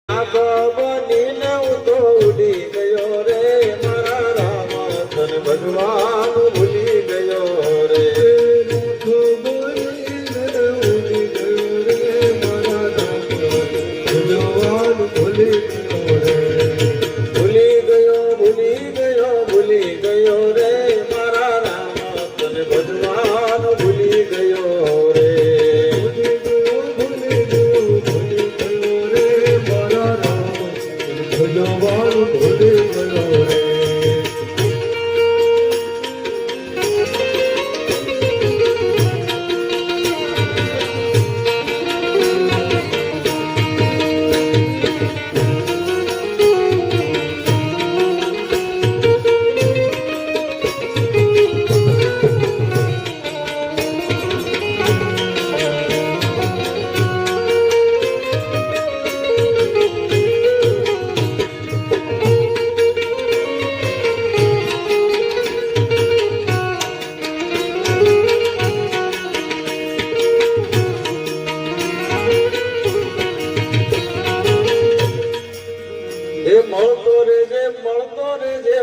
ભગવાન ભૂલી ગયો રે ભૂલી ગયો રે મારા રામ તને ભગવાન ભૂલી ગયો રે ભૂલી ગયો રે મારા રામ ભગવાન ભૂલી ગયો રે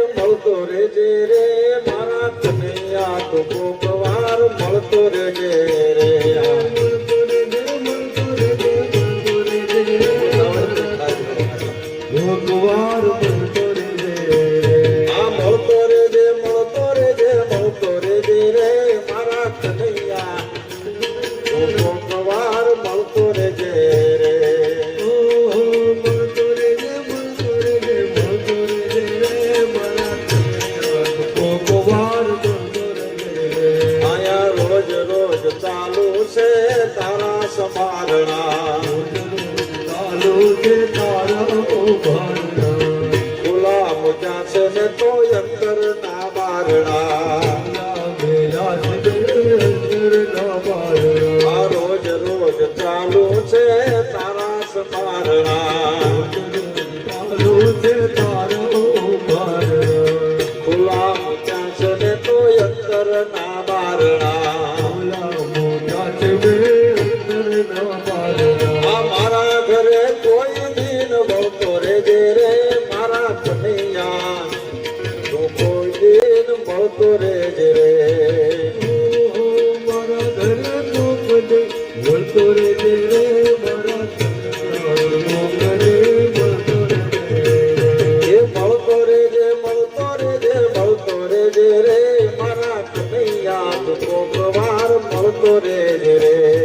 મળતો રેજે રે મારા કનૈયા તો કોક વાર મળતો રેજે રે મળતો રેજે રે મારા કનૈયા તો કોક વાર મળતો રેજે રે ચાલુ છે તારા સંભાળણા ચાલુ છે તારા ખુલા મુજા છે ને તો અંતર ના બારણા રોજ રોજ ચાલુ છે તારા સંભાળણા ચાલુ છે તારા ખુલા મુજા છે ને તો અંતર ના બારણા મારા ઘરે કોઈ દિન મળતો રેજે રે મારા કનૈયા તો કોઈ દિન મળતો રેજે રે મારા ઘરે મળતો રેજે રે મારા મળતો રેજે રે મારા કનૈયા તો કોક વાર મળતો રેજે રે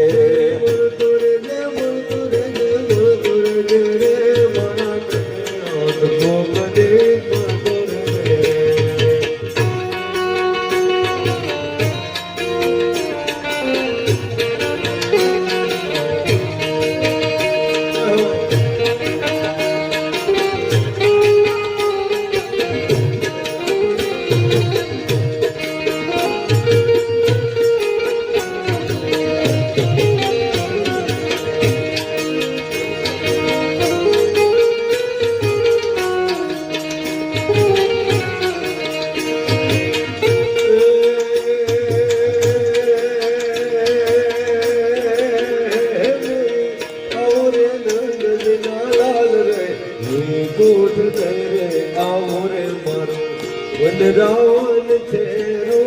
રાવણ છે રો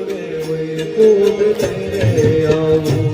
રે કૂદ રે આવું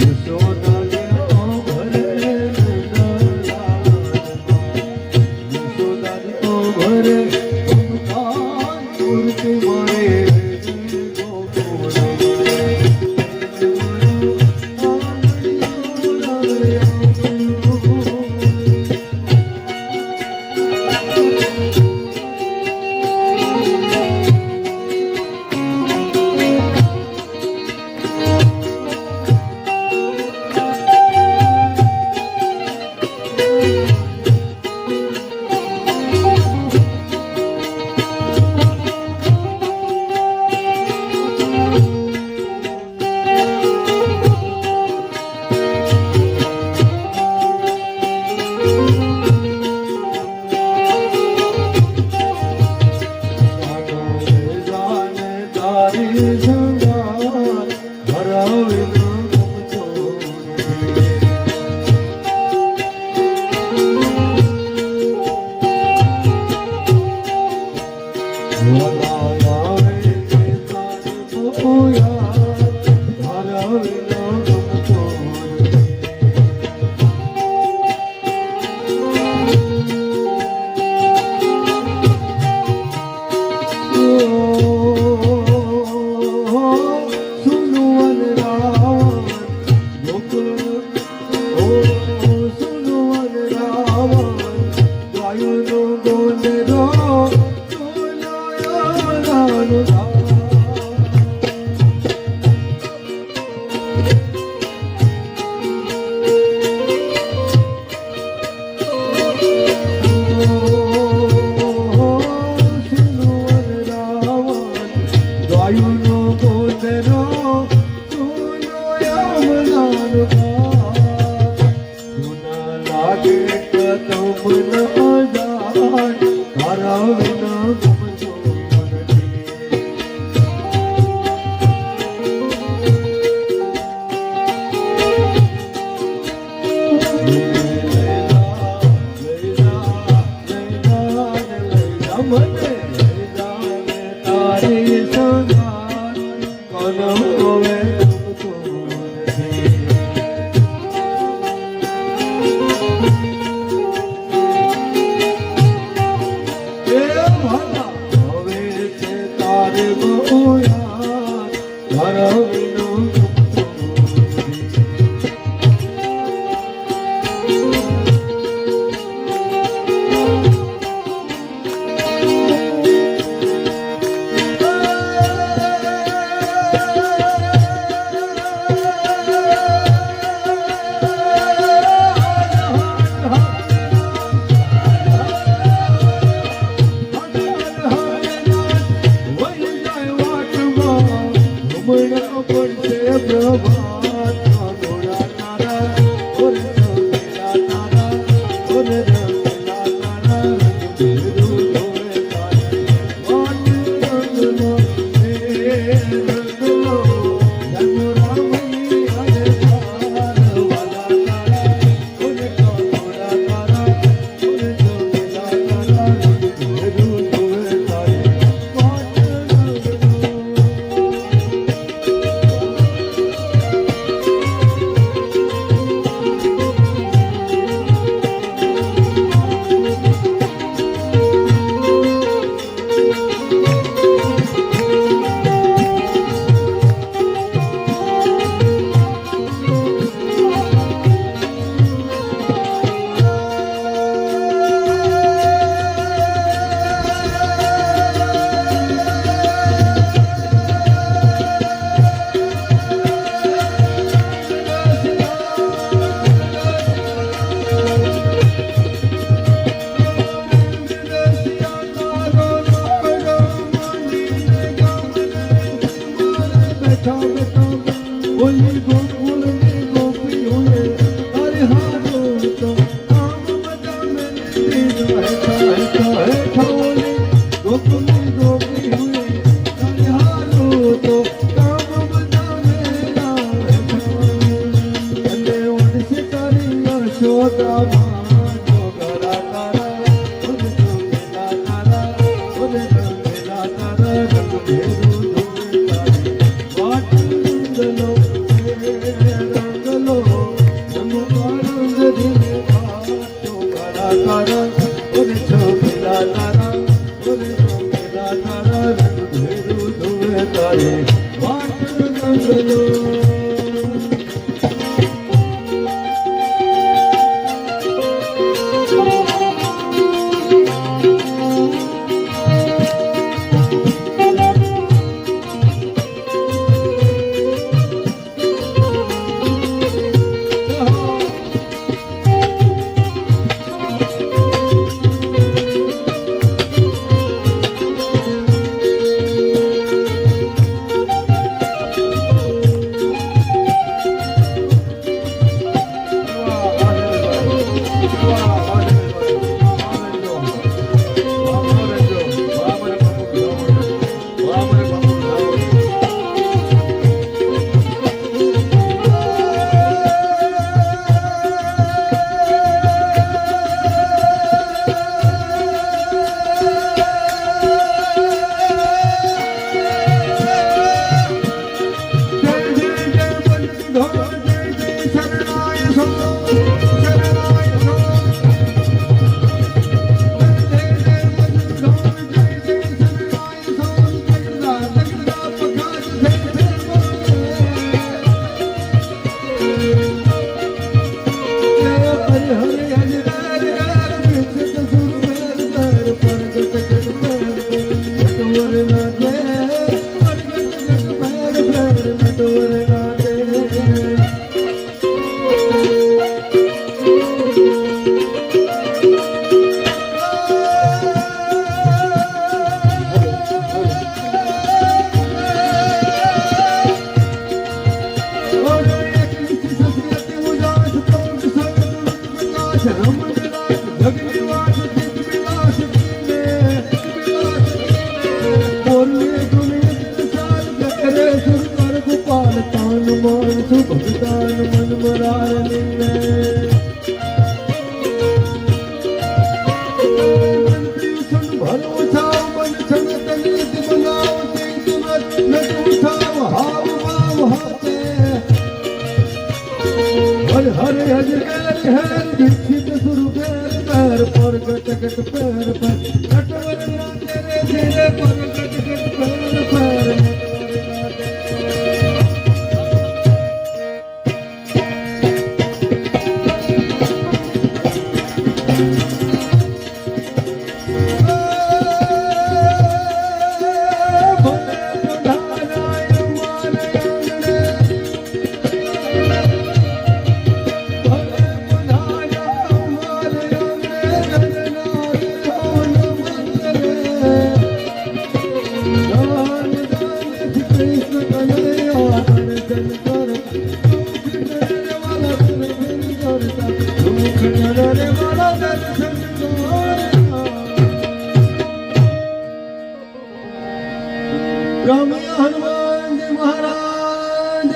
Yashoda हरे हरे हर दीक्षित सुरु पैर पर गटगट पैर पर कटवर तेरे धीरे पर गटगट पैर पर रामैया हनुमान जी महाराज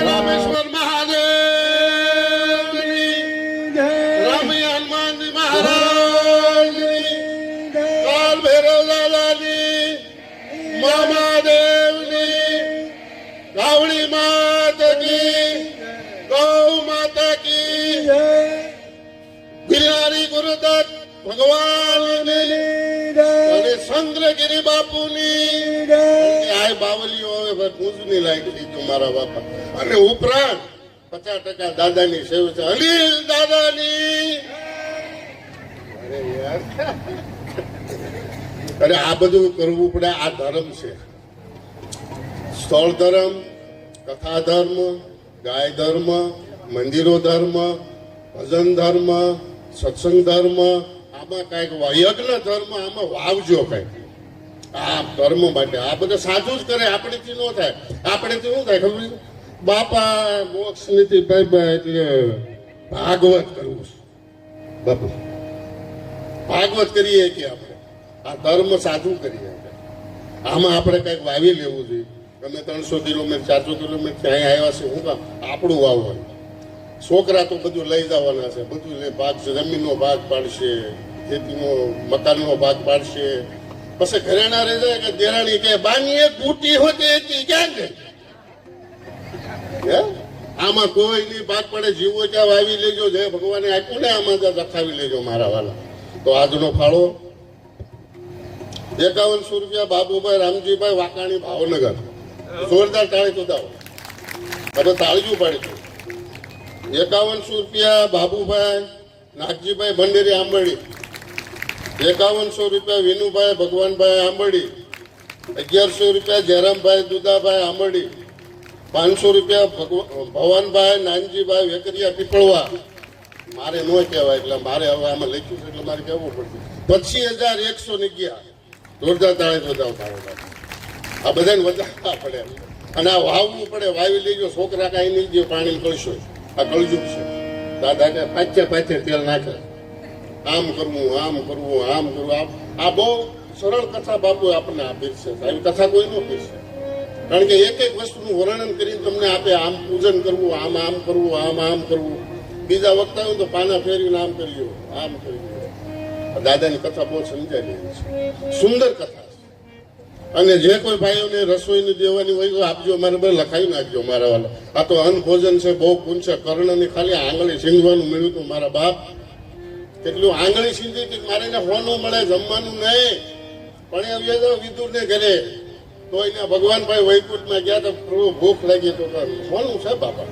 रामेश्वर महादेव रामैया हनुमान जी महाराज काल भैरव दादाजी महादेवनी गावड़ी माता की गौ माता की गिरनारी गुरुदत्त ભગવાન અને ચંદ્રગીરી બાપુની આ બાવલીઓ હવે પૂજની લાગી તું મારા બાપા અને ઉપરાંત 50% દાદાની સેવા છે અનિલ દાદાની અરે યાર અરે આ બધું કરવું પડે આ ધર્મ છે સ્થળ ધર્મ કથા ધર્મ ગાય ધર્મ મંદિરો ધર્મ ભજન ધર્મ સત્સંગ ધર્મ આમાં કઈક યજ્ઞ ધર્મ આમાં વાવજો કઈક આ ધર્મ માટે આ બધું સાચું જ કરે આપણેથી ન થાય આપણેથી શું થાય ખબર છે બાપા મોક્ષ નીતિ એટલે ભાગવત કરવું છે બાપુ ભાગવત કરીએ કે આપણે આ ધર્મ સાચું કરીએ આમાં આપણે કઈક વાવી લેવું જોઈએ ગમે 300 કિલોમીટર 400 કિલોમીટર ત્યાં આવ્યા છે શું કામ આપણું વાવવાનું છોકરા તો બધું લઈ જવાના છે બધું ભાગ જમીનનો ભાગ પાડશે ખેતીનો મકાનનો ભાગ પાડશે પછી ઘરેણા રહી જાય કે દેરાણી કે બાની એક બુટી હોતી હતી ક્યાં ગઈ આમાં કોઈની ભાગ પડે જીવો ત્યાં વાવી લેજો જય ભગવાને આપ્યું ને આમાં રખાવી લેજો મારા વાલા તો આજનો ફાળો 5100 રૂપિયા બાબુભાઈ રામજીભાઈ વાકાણી ભાવનગર જોરદાર તાળી તો દાવો હવે તાળીયું પાડી 5100 રૂપિયા બાબુભાઈ નાગજીભાઈ ભંડેરી આંબરડી 5100 રૂપિયા વિનુભાઈ ભગવાનભાઈ આંબરડી 1100 રૂપિયા જયરામભાઈ દુદાભાઈ આંબરડી 500 રૂપિયા ભવાનભાઈ નાનજીભાઈ વેકરિયા પીપળવા મારે ન કહેવાય એટલે મારે હવે આમાં લખ્યું છે એટલે મારે કહેવું પડશે 25111 જોરદાર તાળી વધાવતા આ બધાને વધારવા પડે અને આ વાવવું પડે વાવી લેજો છોકરા કાંઈ નહીં જે પાણી કળશો આ કળજુગ છે દાદા કે પાછે તેલ નાખે આમ કરવું આમ કરવું આમ કરવું આ બહુ સરળ કથા બાપુ આપણને આપી છે આવી કથા કોઈ ન પીરશે કારણ કે એક એક વસ્તુનું વર્ણન કરીને તમને આપે આમ પૂજન કરવું આમ આમ કરવું આમ કરવું બીજા વખતે તો પાના ફેરવીને આમ કર્યું આમ કર્યું દાદાની કથા બહુ સમજાય રહી છે સુંદર કથા છે અને જે કોઈ ભાઈઓને રસોઈની દેવાની હોય તો આપજો મારે બધું લખાવી નાખજો મારા વાલા આ તો અન્ન ભોજન છે બહુ પૂન છે કર્ણની ખાલી આંગળી સીંધવાનું મળ્યું હતું મારા બાપ કેટલું આંગળી સીંધી કે મારે એને હોનું મળે જમવાનું નહીં પણ એ વિદુરને ઘરે તો એને ભગવાનભાઈ વૈકુંઠમાં ગયા તો પ્રભુ ભૂખ લાગી તો હોનું છે બાપા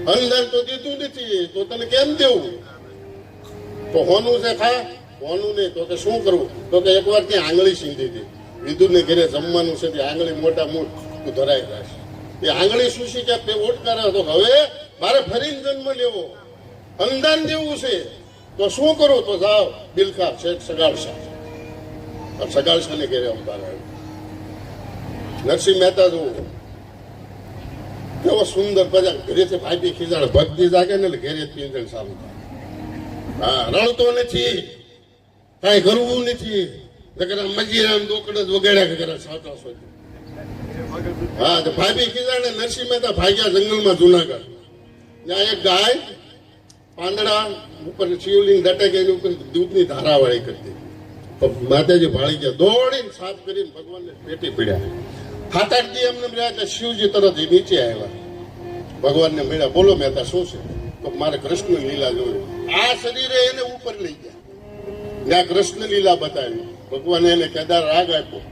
અન્નદાન તો દીધું નથી તો તને કેમ દેવું તો હોનું છે ખા હોનું નહીં તો કે શું કરવું તો કે એકવાર ત્યાં આંગળી સીંધી હતી વિદુરને ઘરે જમવાનું છે તે આંગળી મોટા મોટ ધરાઈ જશે એ આંગળી શું છે કે ઓટકારે તો હવે મારે ફરીને જન્મ લેવો અન્નદાન દેવું છે તો શું કરું તો જાઓ બિલકા શેઠ સગાડશા ને ઘરે અંબાર નરસિંહ મહેતા જોવું કેવો સુંદર બધા ઘરેથી ભાઈ ખીજાડ ભક્તિ જાગે ને એટલે ઘરે પીંજણ સારું હા રડતો નથી કઈ કરવું નથી મજીરામ દોકડ જ વગાડ્યા કરે સાચા સોચી હા તો ભાભી ખીજાણે નરસિંહ મહેતા ભાગ્યા જંગલમાં જુનાગઢ. ત્યાં એક ગાય પાંદડા ઉપર શિવલિંગ દટે કે એની ઉપર દૂધની ધારા વાળી કરતી. તો માતાજી ભાળી ગયા, દોડીને સાફ કરીને ભગવાનને પેટી પીડ્યા. 7-8 દી એમને રહ્યા એટલે શિવજી તરત નીચે આવ્યા, ભગવાનને મળ્યા. બોલો મહેતા શું છે? તો મારે કૃષ્ણ લીલા જોયું. આ શરીરે એને ઉપર લઈ ગયા, ત્યાં કૃષ્ણ લીલા બતાવી. ભગવાને એને કેદાર રાગ આપ્યો.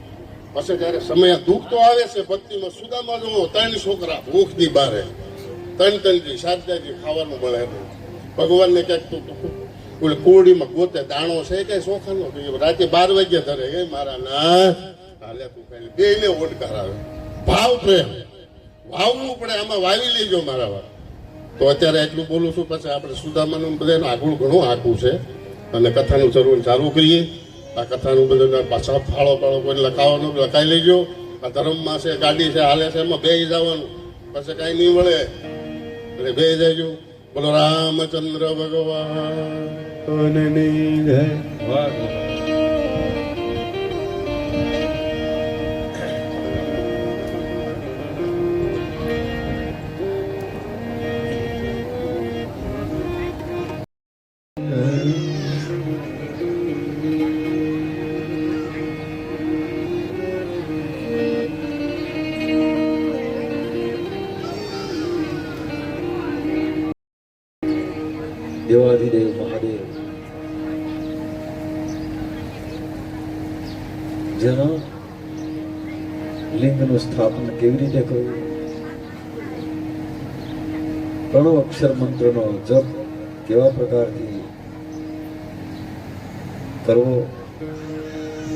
પછી જયારે સમય દુઃખ તો આવે છે ભક્તિમાં, સુદામા જો 3 છોકરા ભૂખની બારે, 3 શારદાજી ખાવાનું મળે નહીં. ભગવાનને ક્યાંક ઓલી કોરડીમાં ગોતે દાણો છે કે ચોખાનો, રાતે 12 વાગ્યા ધરે. એ મારા નાથ હાલે તું ખાઈ, બેયને ઓડકાર આવે. ભાવ પ્રેમ વાવવું પડે, આમાં વાવી લેજો મારા વાત. તો અત્યારે એટલું બોલું છું, પછી આપણે સુદામાનું બધાનું આગળ ઘણું આખું છે અને કથાનું ચરવું ચાલુ કરીએ. આ કથાનું બધું પાછા ફાળો કોઈ લખાવાનું લખાઈ લેજો. આ ધર્મમાં છે, ગાડી છે, હાલે છે, એમાં બેસી જવાનું, પછી કાંઈ નહીં મળે એટલે બેસી જજો. બોલો રામચંદ્ર ભગવાનની જય. દેવાધિદેવ મહાદેવ જેના લિંગનું સ્થાપન કેવી રીતે કરવું, પ્રણવ અક્ષર મંત્રનો જપ કેવા પ્રકારથી કરવો,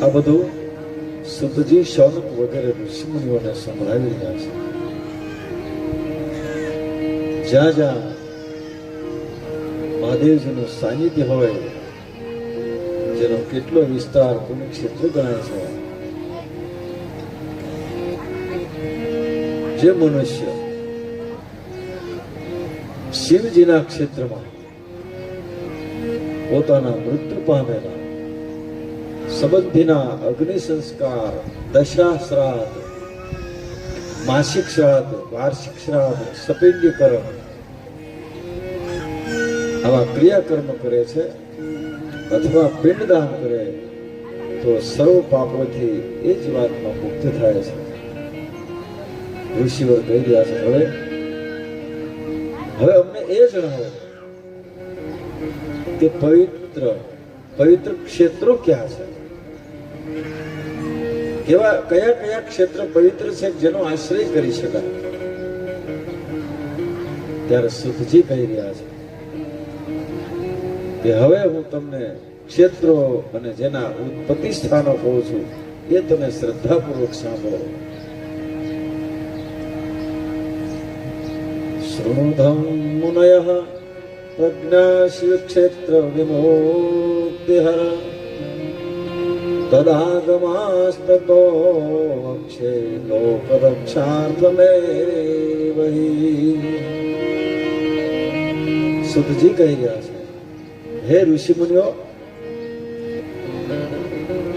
આ બધું સુતજી શૌનક વગેરે ઋષિમુનિઓને સંભળાવી રહ્યા છે. જ્યાં જ્યાં મહાદેવજીનું સાનિધ્ય હોય, જેનો કેટલો વિસ્તાર પુણ્યક્ષેત્ર ગણાય છે, જે મનુષ્ય શિવજીના ક્ષેત્રમાં પોતાના મૃત્યુ પામેલા સંબંધીના અગ્નિ સંસ્કાર, દશા શ્રાદ્ધ, માસિક શ્રાદ્ધ, વાર્ષિક શ્રાદ્ધ, સપિંડીકરણ આવા ક્રિયાકર્મ કરે છે અથવા પિંડદાન કરે તો સર્વ પાપોથી એ જ વાતમાં મુક્ત થાય છે. ઋષિઓ કહી રહ્યા છે, હવે અમને એ જણાવો કે પવિત્ર ક્ષેત્રો ક્યાં છે, કયા કયા ક્ષેત્ર પવિત્ર છે જેનો આશ્રય કરી શકાય. ત્યારે સુતજી કહી રહ્યા છે કે હવે હું તમને ક્ષેત્રો અને જેના ઉત્પત્તિ સ્થાનો કહું છું, એ તમે શ્રદ્ધાપૂર્વક સાંભળો. શૃણુધમ મુનયઃ પ્રજ્ઞા શિવ ક્ષેત્ર વિમુક્તિહર તદાગમાસ્તતો અક્ષે લોકરક્ષાર્થમેવ હિ. સુતજી કહી રહ્યા છે, હે ઋષિ મુનિઓ,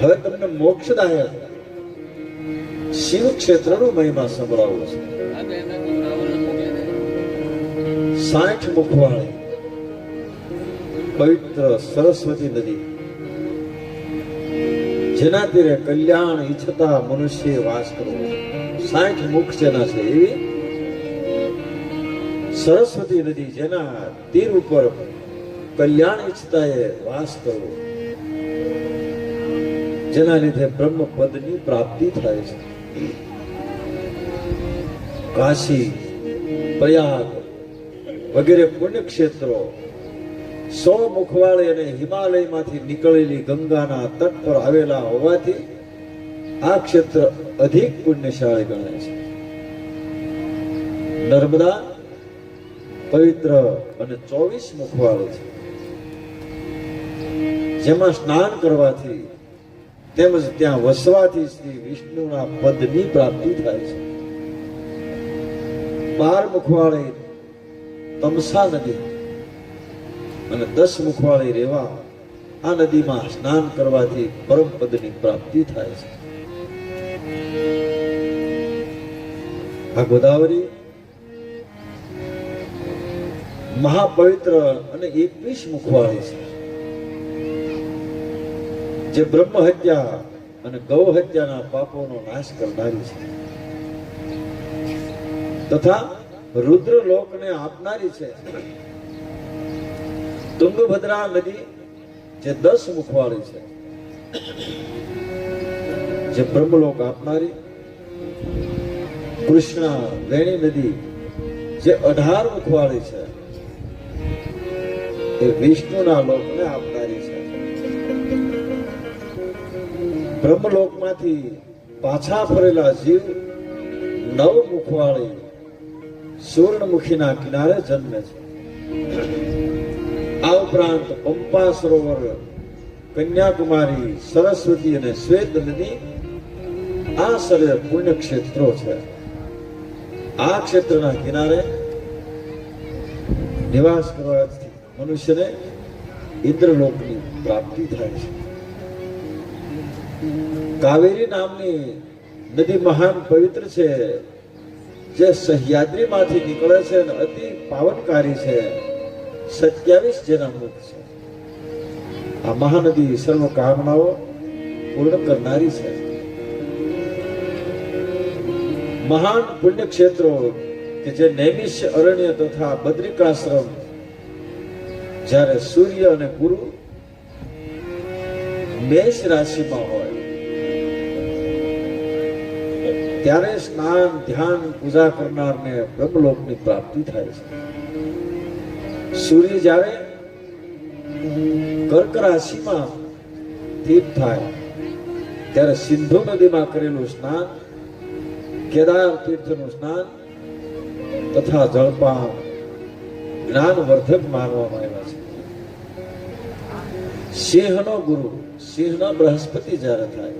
હવે તમને મોક્ષદાયક શિવ ક્ષેત્રનો મહિમા સંભળાવું છે. 60 મુખવાળી પવિત્ર સરસ્વતી નદી, જેના તીરે કલ્યાણ ઈચ્છતા મનુષ્ય વાસ કરવો. 60 મુખ જેના છે એવી સરસ્વતી નદી, જેના તીર ઉપર કલ્યાણ ઈચ્છતા એ વાસ કરવો, જેના લીધે બ્રહ્મ પદની પ્રાપ્તિ થાય છે. કાશી, પ્રયાગ વગેરે પુણ્ય ક્ષેત્રો 100 મુખવાળી અને હિમાલયમાંથી નીકળેલી ગંગાના તટ પર આવેલા હોવાથી આ ક્ષેત્ર અધિક પુણ્યશાળી ગણાય છે. નર્મદા પવિત્ર અને 24 મુખવાળી છે, જેમાં સ્નાન કરવાથી તેમજ ત્યાં વસવાથી શ્રી વિષ્ણુના પદની પ્રાપ્તિ થાય છે. 12 મુખવાળી તમસા નદી અને 10 મુખવાળી રેવા, આ નદીમાં સ્નાન કરવાથી પરમ પદની પ્રાપ્તિ થાય છે. આ ગોદાવરી મહાપવિત્ર અને 21 મુખવાળી છે, જે બ્રહ્મ હત્યા અને ગૌ હત્યાના પાપોનો નાશ કરનારી છે તથા રુદ્ર લોકને આપનારી છે. તુંગભદ્રા નદી જે 10 મુખવાળી છે, જે બ્રહ્મલોક આપનારી. કૃષ્ણા વેણી નદી જે 18 મુખવાળી છે, એ વિષ્ણુના લોકને આપનારી છે. બ્રહ્મલોકમાંથી પાછા ફરેલા જીવ 9 મુખવાળી સુવર્ણમુખીના કિનારે જન્મે છે. આ ઉપરાંત પંપા સરોવર, કન્યાકુમારી, સરસ્વતી અને શ્વેત નદી આ સર્વે પુણ્ય ક્ષેત્રો છે. આ ક્ષેત્રના કિનારે નિવાસ કરવાથી મનુષ્યને ઇન્દ્રલોકની પ્રાપ્તિ થાય છે. કાવેરી નામની નદી મહાન પવિત્ર છે, જે સહ્યાદ્રીમાંથી નીકળે છે અને અતિ પાવનકારી છે. 27 જેના મુખ છે. આ મહાનદી સર્વ કામનાઓ પૂર્ણ કરનારી છે. મહાન પુણ્ય ક્ષેત્રો કે જે નૈમિષ્ય અરણ્ય તથા બદ્રિકાશ્રમ, જ્યારે સૂર્ય અને ગુરુ મેષ રાશિમાં હોય ત્યારે સ્નાન, ધ્યાન, પૂજા કરનારને બ્રહ્મલોકની પ્રાપ્તિ થાય છે. સૂર્ય જ્યારે કર્ક રાશિમાં સ્થિત થાય ત્યારે સિંધુ નદીમાં કરેલું સ્નાન, કેદાર તીર્થનું સ્નાન તથા જળપાન જ્ઞાનવર્ધક માનવામાં આવ્યા છે. સિંહનો ગુરુ, સિંહનો બૃહસ્પતિ જ્યારે થાય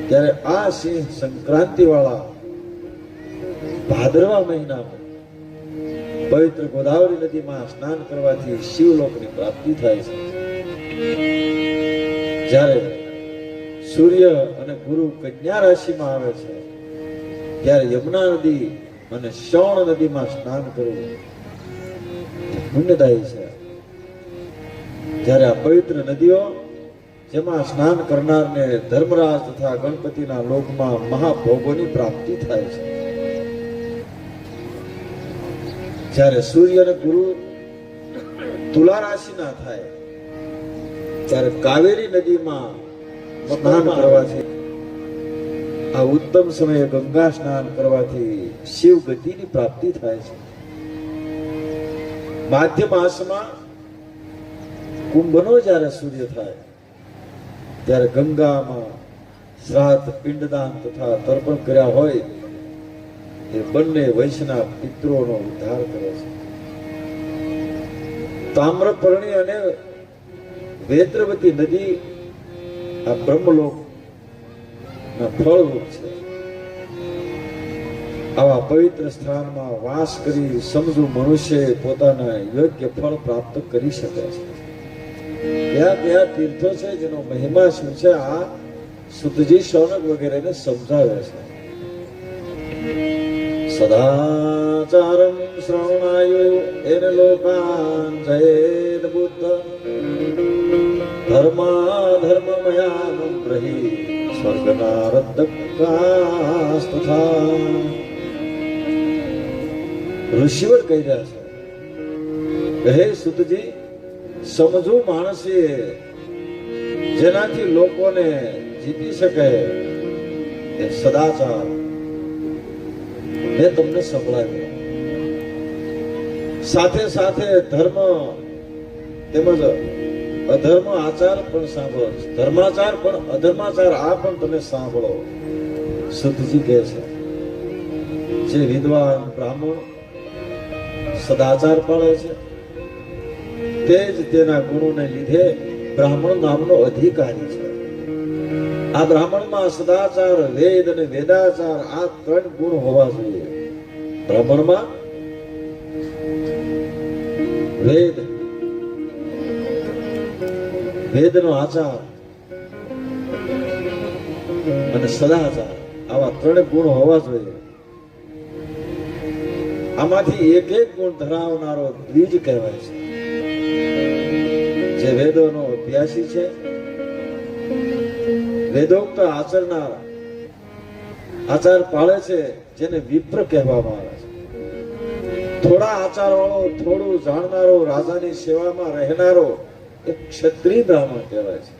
ત્યારે આ સિંહ સંક્રાંતિ વાળા ભાદરવા મહિનામાં પવિત્ર ગોદાવરી નદીમાં સ્નાન કરવાથી શિવલોકની પ્રાપ્તિ થાય છે. જ્યારે સૂર્ય અને ગુરુ કન્યા રાશિમાં આવે છે ત્યારે યમુના નદી અને શ્રવણ નદીમાં સ્નાન કરવું પુણ્યદાયી છે. જ્યારે આ પવિત્ર નદીઓ જેમાં સ્નાન કરનારને ધર્મરાજ તથા ગણપતિના લોકમાં મહાભોગોની પ્રાપ્તિ થાય છે. જ્યારે સૂર્ય અને ગુરુ તુલા રાશિના થાય ત્યારે કાવેરી નદીમાં સ્નાન કરવાથી, આ ઉત્તમ સમયે ગંગા સ્નાન કરવાથી શિવ ગતિની પ્રાપ્તિ થાય છે. માધ્ય માસમાં કુંભનો જ્યારે સૂર્ય થાય ત્યારે ગંગામાં શ્રાદ્ધ, પિંડદાન તથા તર્પણ કર્યા હોય એ બંને વંશના પિતૃઓનો ઉદ્ધાર કરે છે. તામ્રપર્ણી અને વેદ્રવતી નદી આ બ્રહ્મલોક ના ફળરૂપ છે. આવા પવિત્ર સ્થાનમાં વાસ કરી સમજુ મનુષ્ય પોતાના યોગ્ય ફળ પ્રાપ્ત કરી શકે છે. કયા કયા તીર્થો છે જેનો મહિમા શું છે, આ સુતજી શૌનક વગેરેને સમજાવે છે. સદાચારમ શ્રવણાયો એન લોકાન જયેદ બુદ્ધ ધર્માધર્મમયાનમ બ્રહી સ્વર્ગના રદ્દકાસ્તથા. ઋષિવર કહી રહ્યા છે, હે સુતજી, સમજુ માણસે જેનાથી લોકોને જીતી શકે એ સદાચાર મેં તમને સંભળાવ્યો. સાથે સાથે ધર્મ તેમજ અધર્મ આચાર પણ સાંભળો. ધર્માચાર પણ અધર્માચાર આ પણ તમે સાંભળો. સુતજી કહે છે, જે વિદ્વાન બ્રાહ્મણ સદાચાર પાળે છે તે જ તેના ગુણોને લીધે બ્રાહ્મણ નામનો અધિકારી છે. આ બ્રાહ્મણમાં સદાચાર, વેદ અને વેદાચાર આ 3 ગુણ હોવા જોઈએ. બ્રાહ્મણમાં વેદ, વેદનો આચાર અને સદાચાર આવા 3 ગુણ હોવા જોઈએ. આમાંથી એક એક ગુણ ધરાવનારો દ્વિજ કહેવાય છે. જે વેદોનો અભ્યાસી છે, વેદોક્ત આચરનાર, આચાર પાળે છે, જેને વિપ્ર કહેવામાં આવે છે. થોડા આચાર વાળો, થોડું જાણનારો, રાજાની સેવામાં રહેનારો એક ક્ષત્રિય બ્રાહ્મણ કહેવાય છે.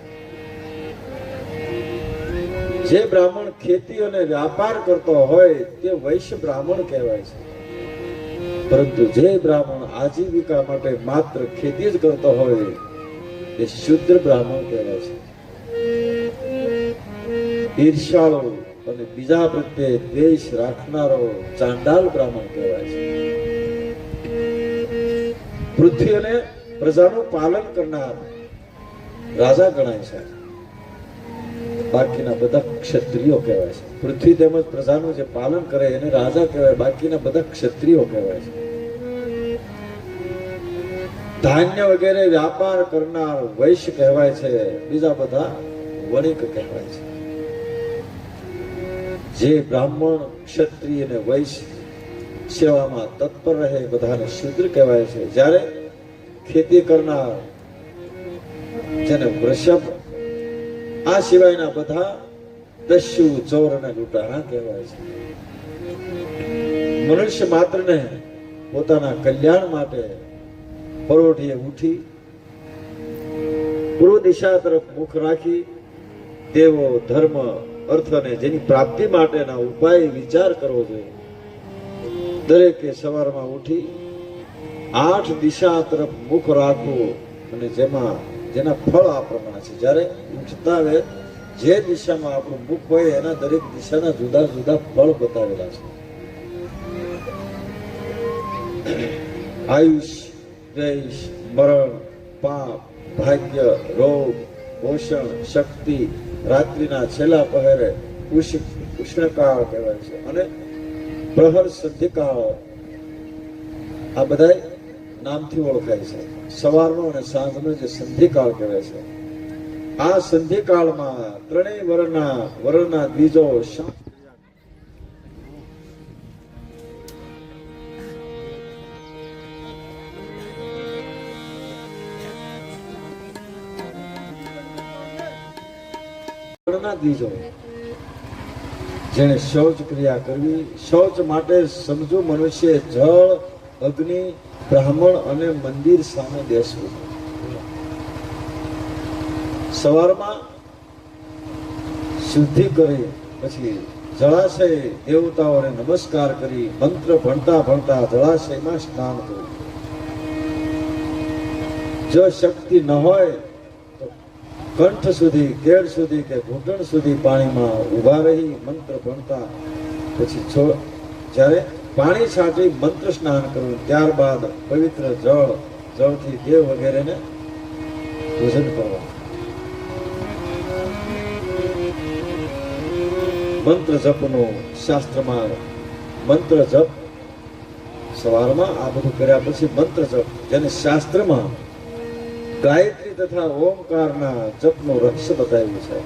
જે બ્રાહ્મણ ખેતી અને વ્યાપાર કરતો હોય તે વૈશ્ય બ્રાહ્મણ કહેવાય છે. પરંતુ જે બ્રાહ્મણ આજીવિકા માટે માત્ર ખેતી જ કરતો હોય તે શુદ્ર બ્રાહ્મણ કહેવાય છે. ઈર્ષાળુ અને બીજા પ્રત્યે દ્વેષ રાખનારો ચાંડાલ બ્રાહ્મણ કહેવાય છે. પૃથ્વી અને પ્રજાનું પાલન કરનાર રાજા ગણાય છે. બાકીના બધા ક્ષત્રિયો કહેવાય છે. પૃથ્વી તેમજ પ્રજાનું જે પાલન કરે એને રાજા કહેવાય, બાકીના બધા ક્ષત્રિયો કહેવાય છે. ધાન્ય વગેરે વ્યાપાર કરનાર વૈશ્ય કહેવાય છે, બીજા બધા વણિક કહેવાય છે. જે બ્રાહ્મણ, ક્ષત્રિય અને વૈશ્ય સેવામાં તત્પર રહે બધાને શૂદ્ર કહેવાય છે. જ્યારે ખેતી કરનાર, જેને વૃષભ, આ સિવાયના બધા દસ્યુ, ચોર અને લૂંટારા કહેવાય છે. મનુષ્ય માત્રને પોતાના કલ્યાણ માટે પરોઢીએ ઉઠી પૂર્વ દિશા તરફ મુખ રાખી તેવો ધર્મ, અર્થ અને જેની પ્રાપ્તિ માટેના ઉપાય વિચાર કરવો જોઈએ. દરેકે સવારમાં ઉઠી 8 દિશા તરફ મુખ રાખવું અને જેના ફળ આ પ્રમાણે છે. જ્યારે ઉઠતા આવે જે દિશામાં આપણું મુખ હોય એના દરેક દિશાના જુદા જુદા ફળ બતાવેલા છે. આયુષ, દ્વેષ, મરણ, પાપ, ભાગ્ય, રોગ, પોષણ, શક્તિ, રાત્રિના છેલ્લા પહેરે ઉષ્ણકાળ કહેવાય છે અને પ્રહર સંધિકાળ, આ બધા નામથી ઓળખાય છે. સવારનો અને સાંજનો જે સંધિકાળ કહેવાય છે, આ સંધિકાળમાં ત્રણેય વરણના દ્વિજો દ્વિજો જેને શૌચ ક્રિયા કરવી, શૌચ માટે સમજુ મનુષ્ય જળ, અગ્નિ, બ્રાહ્મણ અને મંદિર સામે બેસવું. સવારમાં શુદ્ધિ કરી પછી જળાશય દેવતાઓને નમસ્કાર કરી મંત્ર ભણતા ભણતા જળાશયમાં સ્નાન કરવું. જો શક્તિ ન હોય તો કંઠ સુધી, કેળ સુધી કે ઘૂંટણ સુધી પાણીમાં ઉભા રહી મંત્ર ભણતા પછી જ્યારે પાણી છાંટી મંત્ર સ્નાન કરવું. ત્યારબાદ પવિત્ર જળથી દેવ વગેરેને પૂજન કરવા. મંત્ર જપનું શાસ્ત્રમાં મંત્ર જપ સવારમાં આ બધું કર્યા પછી મંત્ર જપ, જેને શાસ્ત્રમાં ગાયત્રી તથા ઓમકારના જપનું રહસ્ય બતાવ્યું છે.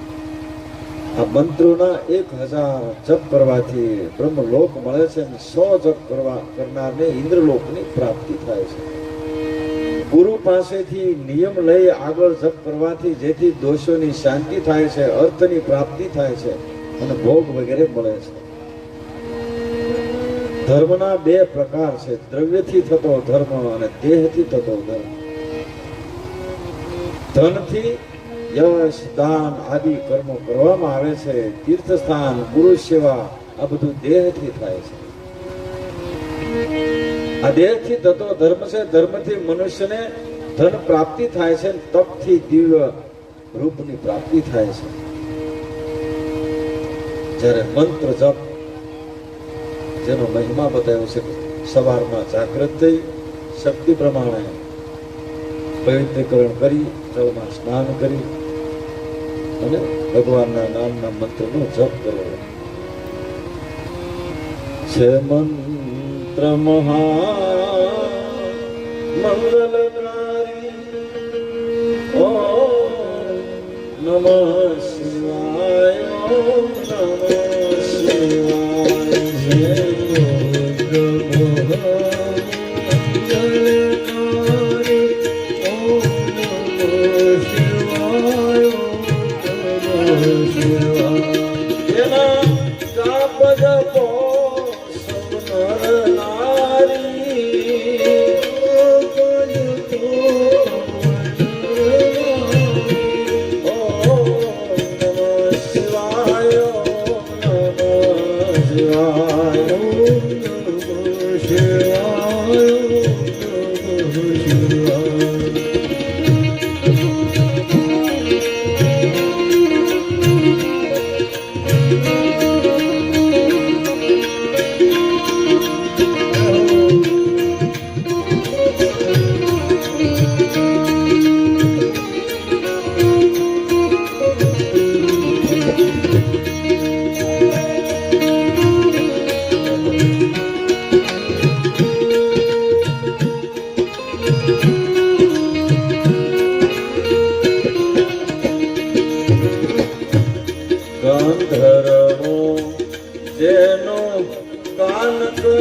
આ મંત્રોના 1000 જપ કરવાથી બ્રહ્મલોક મળે છે અને 100 જપ કરનારને ઇન્દ્રલોકની પ્રાપ્તિ થાય છે. ગુરુ પાસેથી નિયમ લઈ આગળ જપ કરવાથી જેથી દોષોની શાંતિ થાય છે, અર્થની પ્રાપ્તિ થાય છે અને ભોગ વગેરે મળે છે. ધર્મના 2 પ્રકાર છે, દ્રવ્યથી થતો ધર્મ અને દેહથી થતો ધર્મ. ધનથી યશ, દાન આદિ કર્મો કરવામાં આવે છે. તીર્થસ્થાન, ગુરુ સેવા આ બધું દેહથી થાય છે. આ દેહથી થતો ધર્મ છે. ધર્મથી મનુષ્યને ધન પ્રાપ્તિ થાય છે, તપથી દિવ્ય રૂપની પ્રાપ્તિ થાય છે. જ્યારે મંત્ર જપ, જેનો મહિમા બતાવ્યો છે, સવારમાં જાગૃત થઈ શક્તિ પ્રમાણે પવિત્રીકરણ કરી જળમાં સ્નાન કરી અને ભગવાનના નામના મંત્રનો જપ કરવો છે. મંત્ર મહા મંગલકારી ઓમ નમઃ શિવાય, ઓમ નમઃ શિવાય, જય ગુરુ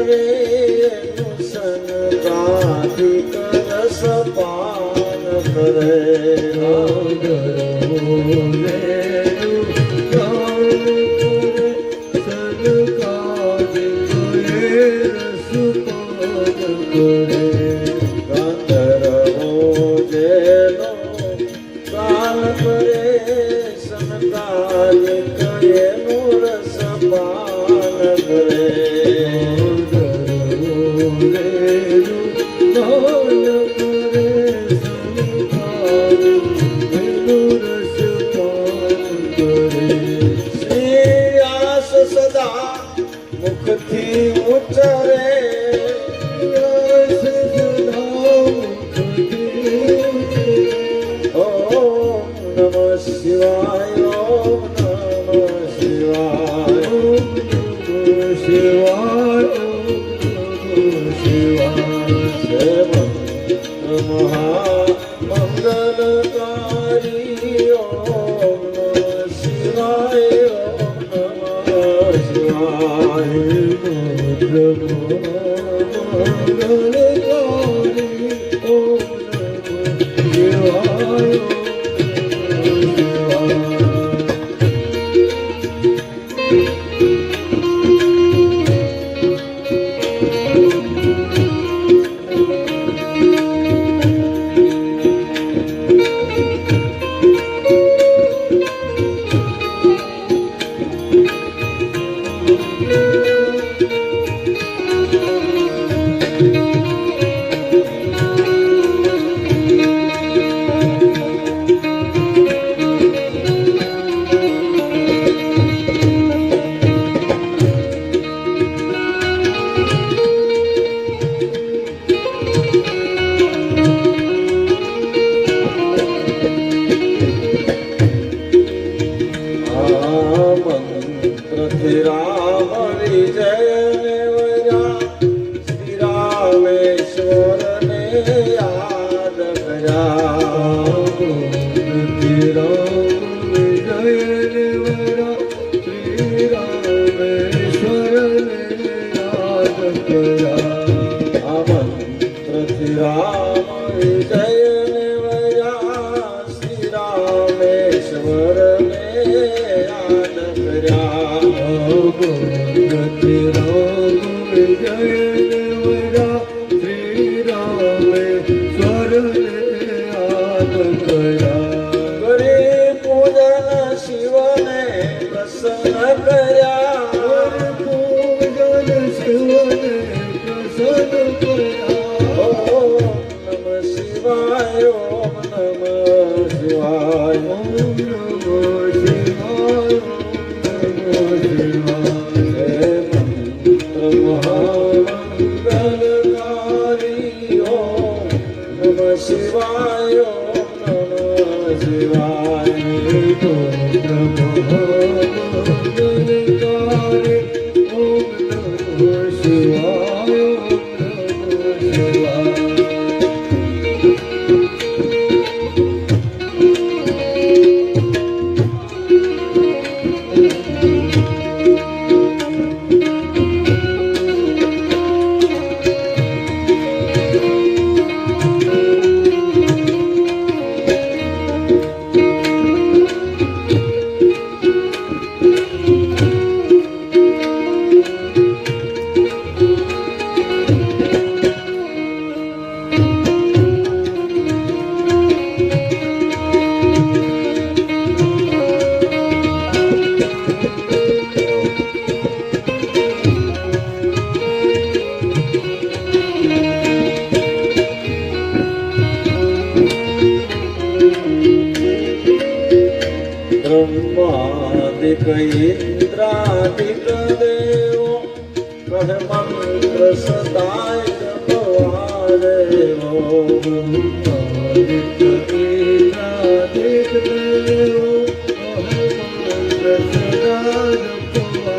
કરે એનું સનકાદિક રસ પાન કરે ગંધર્વો જેનો ગાન કરે સનકાદિક એનું રસ પાન કરે શ્રીયાસ સદા મુખથી ઉચ્ચરે ઓમ નમઃ શિવાય ઓમ નમઃ શિવાય ઓમ નમઃ શિવાય મહામંગલકારી ઓમ નમઃ શિવાય ઓમ નમઃ શિવાય મંત્રથી રામ વિજય વર્યા શ્રી રામેશ્વરને યાદ કર્યા મંત્રથી રામ વિજય વર્યા શ્રી રામેશ્વરને યાદ કરી પૂજન શિવને પ્રસન્ન કર્યા ઓમ નમઃ શિવાય ઓમ નમઃ શિવાય ઓમ નમઃ શિવાય મહામંગલકારી ઓમ નમઃ શિવાય ઓમ નમઃ શિવાય ब्रह्मादिक इंद्रादिक देवो कह मंत्र सदाय जपवा देवो ब्रह्मादिक इंद्रादिक देवो कह मंत्र सदाय जपवा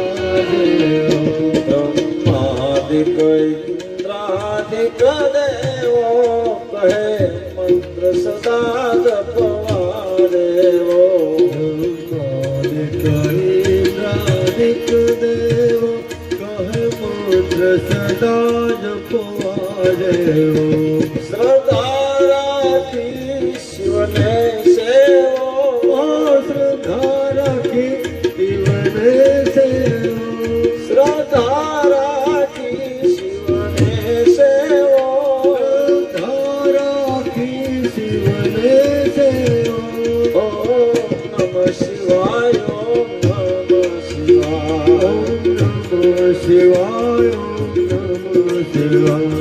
देवो ब्रह्मादिक इंद्रादिक देवो कहे मंत्र सदा जपवा देवो देवो कहे મંત્ર સદા જપવારે શ્રદ્ધા રાખી શિવને સેવો શ્રદ્ધા રાખી શિવને સેવો શ્રદ્ધા રાખી શિવને સેવો શ્રદ્ધા રાખી શિવને સેવો ઓમ નમઃ શિવાય ઓમ નમઃ શિવાય ઓમ નમઃ શિવાય ઓમ નમઃ શિવાય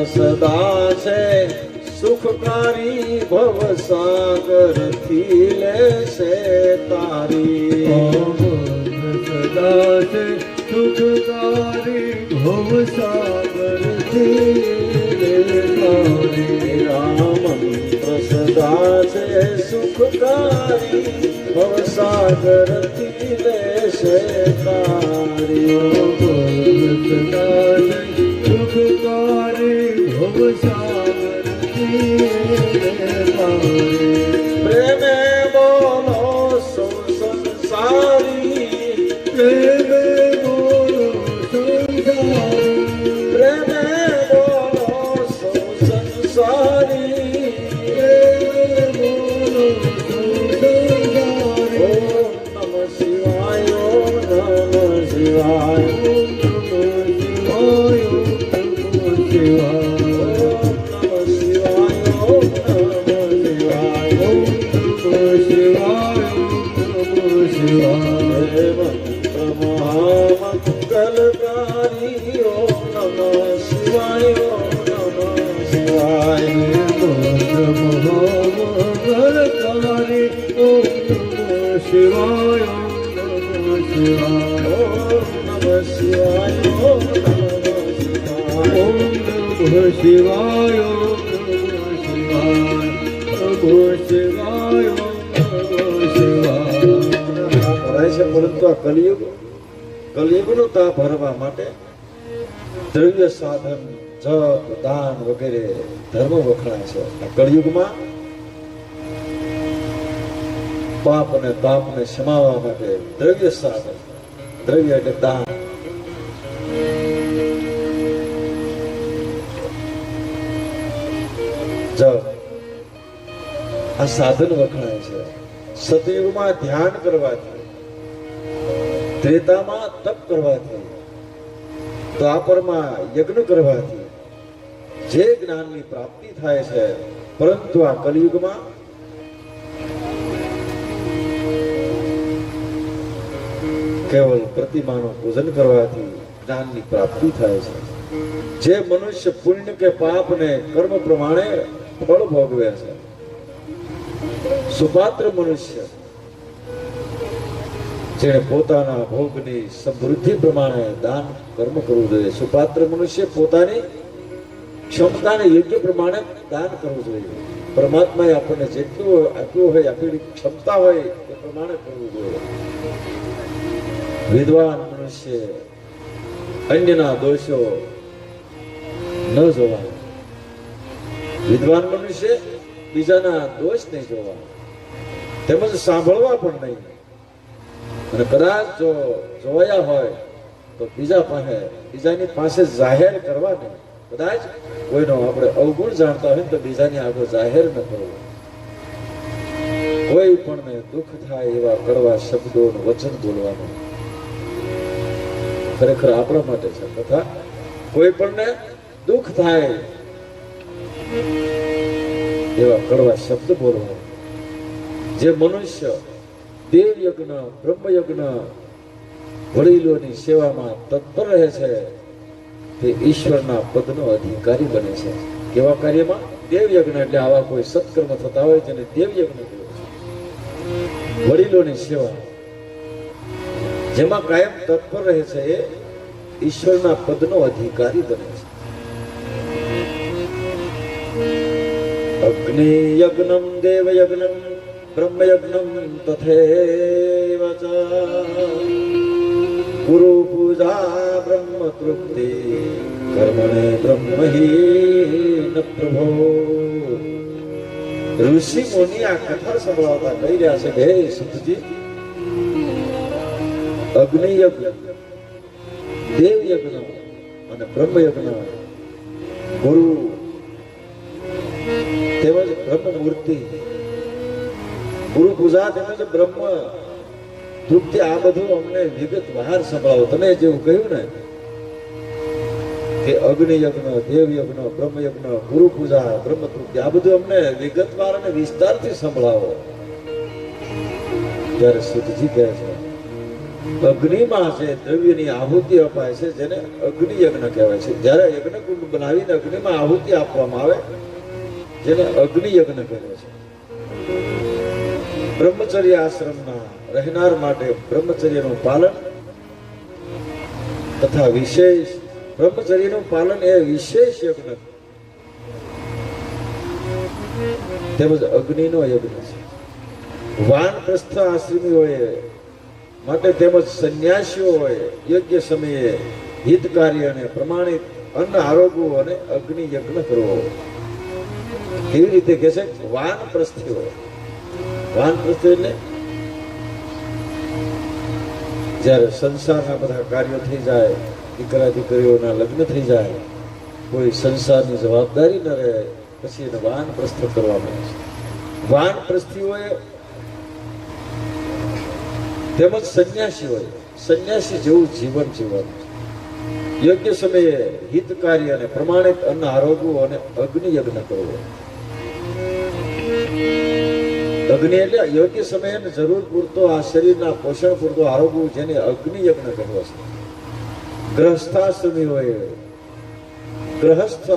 સદા છે સુખકારી ભવ સાગર થી લેશે તારી સદા છે સુખકારી ભવ સાગર રામ મંત્ર સદા છે સુખકારી ભવ સાગર થી લેશે તારી સદા છે સુખકારી ભવ સાગર પ્રેમે બોલો સૌ સંસારી પ્રેમે બોલો સંસારી પ્રેમે બોલો સૌ સંસારી પ્રેમે બોલો સંસારી ઓમ નમઃ શિવાય ઓમ નમઃ શિવાય ઓમ નમઃ શિવાય ઓમ નમઃ શિવાય ઓમ નમઃ શિવાય ઓમ નમઃ શિવાય ઓમ નમઃ શિવાય હે મંત્ર મહામંગલકારી ઓમ નમઃ શિવાય ઓમ નમઃ શિવાય મહામંગલકારી ઓમ નમઃ શિવાય ઓમ નમઃ શિવાય ઓમ નમઃ શિવાય ઓમ નમઃ શિવાય ઓમ નમઃ શિવાય ઓમ નમઃ શિવાય નમઃ શિવાય ઓમ નમઃ શિવાય ભરાય છે પરંતુ આ કલિયુગનો તાપ હરવા માટે દ્રવ્ય સાધન જપ દાન વગેરે ધર્મ વખણાય છે આ કળિયુગમાં પાપ અને તાપને શમાવવા માટે દ્રવ્ય સાધન દ્રવ્ય એટલે દાન જપ આ સાધન વખણાય છે સતયુગમાં ધ્યાન કરવાથી ત્રેતામાં તપ કરવાથી દ્વાપરમાં યજ્ઞ કરવાથી જે જ્ઞાનની પ્રાપ્તિ થાય છે પરંતુ આ કલિયુગમાં કેવળ પ્રતિમાનું પૂજન કરવાથી જ્ઞાનની પ્રાપ્તિ થાય છે જે મનુષ્ય પુણ્ય કે પાપ ને કર્મ પ્રમાણે ફળ ભોગવે છે સુપાત્ર મનુષ્ય જેણે પોતાના ભોગની સમૃદ્ધિ પ્રમાણે દાન કર્મ કરવું જોઈએ સુપાત્ર મનુષ્ય પોતાની ક્ષમતાને યોગ્ય પ્રમાણે દાન કરવું જોઈએ પરમાત્માએ આપણને જેટલું આપ્યું હોય આપેલી ક્ષમતા હોય એ પ્રમાણે કરવું જોઈએ વિદ્વાન મનુષ્ય અન્યના દોષો ન જોવા વિદ્વાન મનુષ્ય બીજાના દોષ નહીં જોવા તેમજ સાંભળવા પણ નહીં અને કદાચ જો જોવાયા હોય તો બીજાની પાસે જાહેર કરવા નહીં કદાચ કોઈનો આપણે અવગુણ જાણતા હોય તો બીજાની આગળ જાહેર ન કરવો કોઈ પણ દુઃખ થાય એવા કડવા શબ્દો વચન બોલવાનું ખરેખર આપણા માટે છે તથા કોઈ પણ દુઃખ થાય એવા કડવા શબ્દ બોલવા જે મનુષ્ય દેવ યજ્ઞ બ્રહ્મ યજ્ઞ વડીલોની સેવામાં તત્પર રહે છે તે ઈશ્વરના પદનો અધિકારી બને છે. કેવા કાર્યમાં? દેવ યજ્ઞ. એટલે આવા કોઈ સત્કર્મ થતા હોય તેને દેવ યજ્ઞ કહેવાય છે. વડીલોની સેવા જેમાં કાયમ તત્પર રહે છે એ ઈશ્વરના પદનો અધિકારી બને છે. અગ્નિ યજ્ઞમ દેવ યજ્ઞમ બ્રહ્મ યજ્ઞમ તથૈવ ચ ગુરુ પૂજા બ્રહ્મ તૃપ્તિ કર્મણે બ્રહ્મહિ ન પ્રભો. ઋષિ મુનિ આ કથા સંભળાવતા કહી રહ્યા છે કે હે સુતજી, અગ્નિ યજ્ઞ, દેવ યજ્ઞ અને બ્રહ્મ યજ્ઞ, ગુરુ તેમજ બ્રહ્મ મૂર્તિ, ગુરુ પૂજા તેમજ બ્રહ્મ તૃપ્તિ, આ બધું અમને વિગત બહાર સંભળાવો. તમે જેવું કહ્યું ને કે અગ્નિ યજ્ઞ, દેવ યજ્ઞ, બ્રહ્મ યજ્ઞ, ગુરુ પૂજા, બ્રહ્મ તૃપ્તિ, આ બધું અમને વિગતવાર અને વિસ્તારથી સંભળાવો. ત્યારે સુતજી કહે છે અગ્નિમાં છે દ્રવ્યની આહુતિ અપાય છે જેને અગ્નિ યજ્ઞ કહેવાય છે. જ્યારે યજ્ઞ કુંડ બનાવીને અગ્નિમાં આહુતિ આપવામાં આવે જેને અગ્નિ યજ્ઞ કહેવાય છે. બ્રહ્મચર્ય આશ્રમના રહેનાર માટે બ્રહ્મચર્યનું પાલન તથા વિશેષ બ્રહ્મચર્યનું પાલન એ વિશેષ યજ્ઞ તેમજ અગ્નિનો યજ્ઞ છે. વાનપ્રસ્થ આશ્રમીઓએ માટે તેમજ સંન્યાસીઓએ યોગ્ય સમયે હિતકારી અને પ્રમાણિત અન્ન આરોગવું અને અગ્નિ યજ્ઞ કરવો. કેવી રીતે કે છે? વાનપ્રસ્થીઓ, વાનપ્રસ્થીઓ એટલે જ્યારે સંસારના બધા કાર્યો થઈ જાય, દીકરા દીકરીઓના લગ્ન થઈ જાય, કોઈ સંસારની જવાબદારી ન રહે, પછી એને વાનપ્રસ્થ કરવામાં આવે છે. વાનપ્રસ્થીઓએ તેમજ સંન્યાસીઓએ સંન્યાસી જેવું જીવન જીવવાનું છે. યોગ્ય સમયે હિતકારી અને પ્રમાણિત અન્ન આરોગવું અને અગ્નિ યજ્ઞ કરવો. અગ્નિ એટલે યોગ્ય સમયે જરૂર પૂરતો આ શરીરના પોષણ પૂરતો આરોગવું, જેને અગ્નિ યજ્ઞ કહેવો છે. ગ્રહસ્થાશ્રમીઓએ ગ્રહસ્થ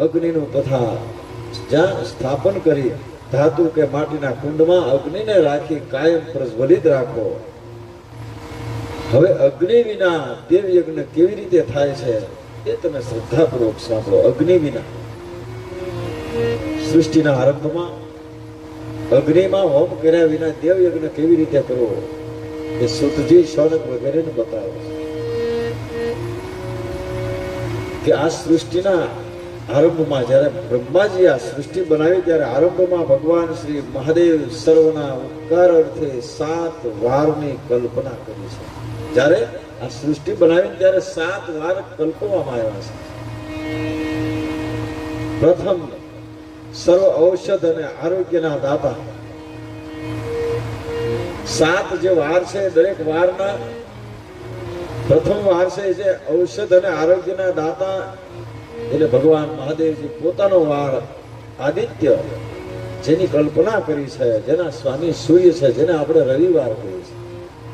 અગ્નિનું તથા જ્યાં સ્થાપન કરી ધાતુ કે માટીના કુંડમાં અગ્નિને રાખી કાયમ પ્રજ્વલિત રાખો. હવે અગ્નિ વિના દેવ યજ્ઞ કેવી રીતે થાય છે એ તમે શ્રદ્ધાપૂર્વક સાંભળો. અગ્નિ વિના સૃષ્ટિના આરંભમાં અગ્નિમાં હોમ કર્યા વિના દેવ યજ્ઞ કેવી રીતે કરવો એ સુતજી શૌનક વગેરેને બતાવે છે કે આ સૃષ્ટિના આરંભમાં જ્યારે બ્રહ્માજી આ સૃષ્ટિ બનાવી ત્યારે આરંભમાં ભગવાન શ્રી મહાદેવ સર્વના ઉપકાર અર્થે 7 વારની કલ્પના કરી છે. જ્યારે આ સૃષ્ટિ બનાવી ત્યારે 7 વાર કલ્પવામાં આવ્યા છે. પ્રથમ સર્વ ઔષધ અને આરોગ્યના દાતા. 7 જે વાર છે દરેક વારના પ્રથમ વાર છે જે ઔષધ અને આરોગ્યના દાતા એટલે ભગવાન મહાદેવજી પોતાનો વાર આદિત્ય જેની કલ્પના કરી છે, જેના સ્વામી સૂર્ય છે, જેને આપણે રવિવાર કહીએ છીએ.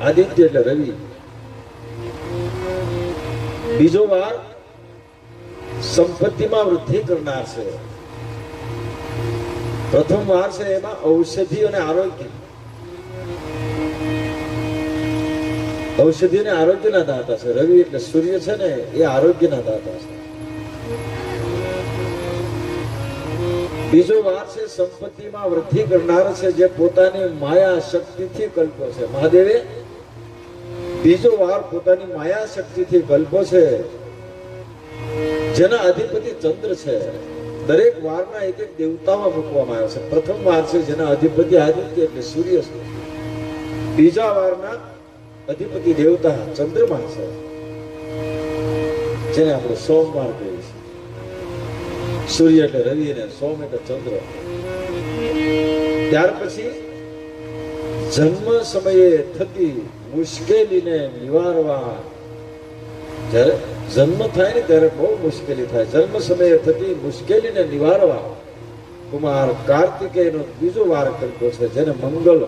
આદિત્ય એટલે રવિ. બીજો વાર સંપત્તિમાં વૃદ્ધિ કરનાર છે. પ્રથમ વાર છે એમાં ઔષધિ અને આરોગ્ય. ઔષધિ અને આરોગ્યના દાતા છે. રવિ એટલે સૂર્ય છે ને એ આરોગ્યના દાતા છે. બીજો વાર છે સંપત્તિમાં વૃદ્ધિ કરનાર છે, જે પોતાની માયા શક્તિથી કલ્પો છે. મહાદેવે બીજો વાર પોતાની માયા શક્તિથી કલ્પો છે, જેના અધિપતિ ચંદ્ર છે. દરેક વારના એક એક દેવતામાં મૂકવામાં આવ્યા છે. પ્રથમ વાર છે જેના અધિપતિ આદિત્ય એટલે સૂર્ય છે. બીજા વારના અધિપતિ દેવતા ચંદ્રમા છે, જેને આપણે સોમવાર કહીએ છીએ. સૂર્ય એટલે રવિ અને સોમ એટલે ચંદ્ર. ત્યાર પછી જન્મ સમયે થતી મુશ્કેલીને નિવારવા, જ્યારે જન્મ થાય ને ત્યારે બહુ મુશ્કેલી થાય. જન્મ સમયે થતી મુશ્કેલીને નિવારવા કુમાર કાર્તિકેયનો બીજો વાર કલ્પ્યો છે, જેને મંગલ,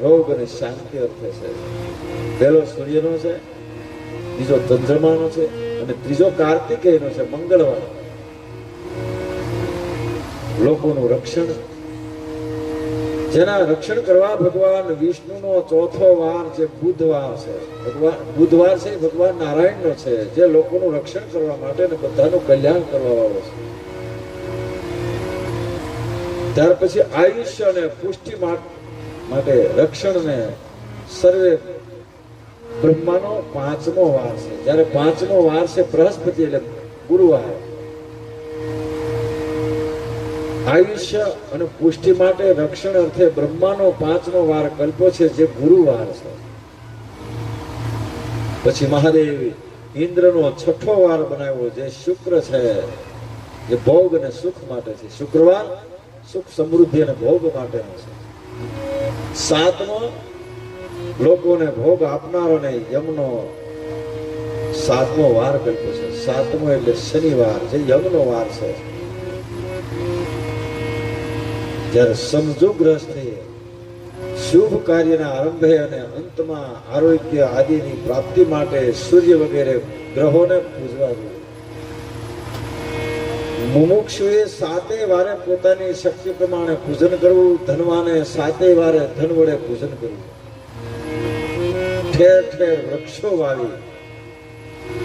રોગ અને શાંતિ અર્થે છે. પહેલો સૂર્યનો છે, બીજો ચંદ્રમાનો છે અને ત્રીજો કાર્તિકેયનો છે, મંગળવાર. લોકોનું રક્ષણ, જેના રક્ષણ કરવા ભગવાન વિષ્ણુનો ચોથો વાર જે બુધવાર છે, બુધવાર છે ભગવાન નારાયણનો છે, જે લોકોનું રક્ષણ કરવા માટે ને બધાનું કલ્યાણ કરવા વાળો છે. ત્યાર પછી આયુષ્ય અને પુષ્ટિ માટે રક્ષણને સર્વે બ્રહ્માનો પાંચમો વાર છે. જ્યારે પાંચમો વાર છે બૃહસ્પતિ એટલે ગુરુવાર. આયુષ્ય અને પુષ્ટિ માટે રક્ષણ અર્થે બ્રહ્માનો પાંચમો વાર કલ્પ્યો છે, જે ગુરુવાર છે. પછી મહાદેવ ઇન્દ્રનો છઠ્ઠો વાર બનાવ્યો, જે શુક્ર છે, જે ભોગ અને સુખ માટે છે. શુક્રવાર સુખ સમૃદ્ધિ અને ભોગ માટેનો છે. સાતમો લોકોને ભોગ આપનારોને યમનો સાતમો વાર કલ્પ્યો છે. સાતમો એટલે શનિવાર, જે યમનો વાર છે. જ્યારે સમજુ ગ્રસ્થી શુભ કાર્યના આરંભે અને અંતમાં આરોગ્ય આદિની પ્રાપ્તિ માટે સૂર્ય વગેરે ગ્રહોને પૂજવા જોઈએ. મુમુક્ષુએ સાતે વારે પોતાની શક્તિ પ્રમાણે પૂજન કરવું. ધનવાને સાતે વારે ધન વડે પૂજન કરવું. ઠેર ઠેર વૃક્ષો વાવી,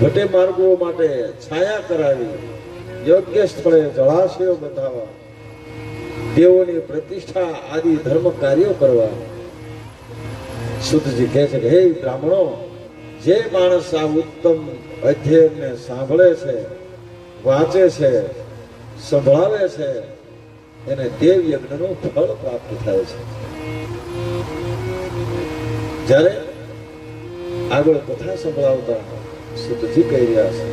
ભટે માર્ગો માટે છાયા કરાવી, યોગ્ય સ્થળે જળાશયો બંધાવા, દેવોની પ્રતિષ્ઠા આદિ ધર્મ કાર્યો કરવા. સુતજી કહે છે કે હે બ્રાહ્મણો, જે માણસ આ ઉત્તમ અધ્યયનને સાંભળે છે, વાંચે છે, સંભળાવે છે, એને દેવ યજ્ઞનું ફળ પ્રાપ્ત થાય છે. જ્યારે આગળ કથા સંભળાવતા સુતજી કહી રહ્યા છે,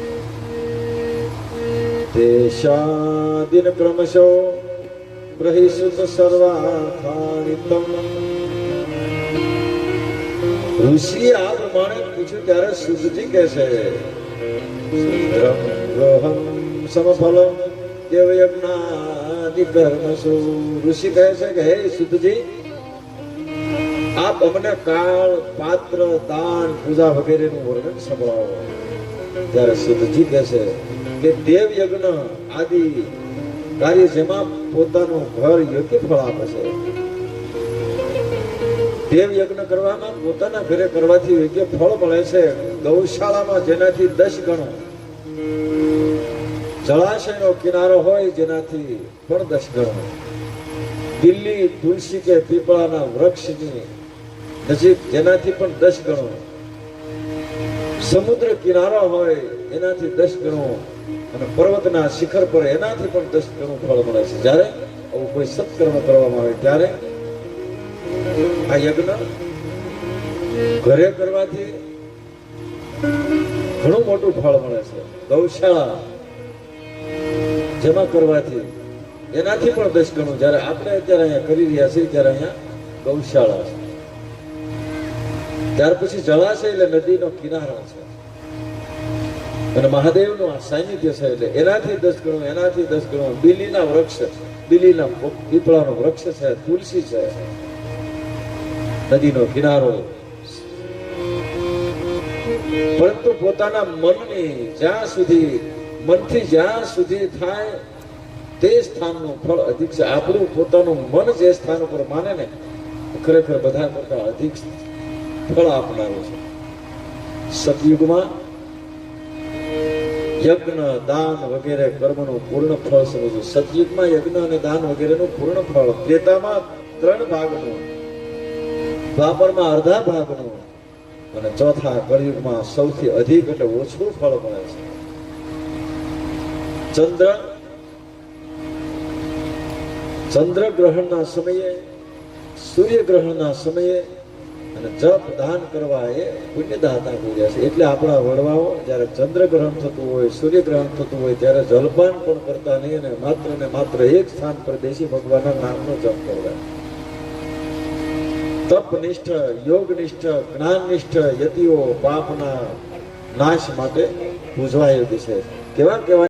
તેશાદિન ક્રમશો બ્રહિસુત સર્વાથાનિતમ. ઋષિએ આ પ્રમાણે પૂછ્યું ત્યારે સુતજી કહે છે, ઇન્દ્રમ ગ્રહમ સમફલમ દેવયજ્ઞાદિ કર્મસુ. ઋષિ કહે છે કે હે સુતજી, આપ અમને કાળ, પાત્ર, દાન, પૂજા વગેરેનું વર્ણન સંભળાવો. ત્યારે સુતજી કહે છે કે દેવ યજ્ઞ આદિ કાર્ય જેમાં પોતાનું ઘર યોગ્ય ફળ આપે છે. દેવ યજ્ઞ કરવામાં પોતાના ઘરે કરવાથી યોગ્ય ફળ મળે છે. ગૌશાળામાં જેનાથી 10 ગણો, જળાશયનો કિનારો હોય જેનાથી પણ 10 ગણો, દિલ્હી તુલસી કે પીપળાના વૃક્ષની નજીક જેનાથી પણ 10 ગણો, સમુદ્ર કિનારો હોય એનાથી 10 ગણો, અને પર્વતના શિખર પર એનાથી પણ 10 ગણું ફળ મળે છે. જ્યારે આવું કોઈ સત્કર્મ કરવામાં આવે ત્યારે આ યજ્ઞ ઘરે કરવાથી ઘણું મોટું ફળ મળે છે. ગૌશાળા જેમાં કરવાથી એનાથી પણ 10 ગણું. જ્યારે આપણે અત્યારે અહીંયા કરી રહ્યા છીએ ત્યારે અહીંયા ગૌશાળા છે. ત્યાર પછી જળાશય એટલે નદીનો કિનારો છે, અને મહાદેવનું આ સાનિધ્ય છે એટલે એનાથી 10 ગણું, એનાથી 10 ગણું. બિલીના વૃક્ષ, બિલીના પીપળાનો વૃક્ષ છે, તુલસી છે, નદીનો કિનારો. પરંતુ પોતાના મનથી જ્યાં સુધી થાય તે સ્થાનનું ફળ અધિક છે. આપણું પોતાનું મન જે સ્થાન ઉપર માને ને, ખરેખર બધા કરતા અધિક ફળ આપનારું છે. સતયુગમાં યજ્ઞ, દાન વગેરે કર્મનું પૂર્ણ ફળ સમજવું. સતયુગમાં યજ્ઞ અને દાન વગેરેનું પૂર્ણ ફળ, ત્રેતામાં 3 ભાગનું, દ્વાપરમાં અડધા ભાગનું, અને ચોથા કળિયુગમાં સૌથી અધિક એટલે ઓછું ફળ મળે છે. ચંદ્રગ્રહણના સમયે, સૂર્યગ્રહણના સમયે અને જપ દાન કરવા એ પુણ્યદાતા પૂજ્યા છે. એટલે આપણા વડવાઓ જ્યારે ચંદ્રગ્રહણ થતું હોય, સૂર્યગ્રહણ થતું હોય ત્યારે જલપાન પણ કરતા નહીં, અને માત્ર ને માત્ર એક સ્થાન પર દેશી ભગવાનના નામનો જપ કરવા. તપનિષ્ઠ, યોગનિષ્ઠ, જ્ઞાનનિષ્ઠ યતિઓ પાપના નાશ માટે પૂજવા યોગ્ય છે. કેવા કેવા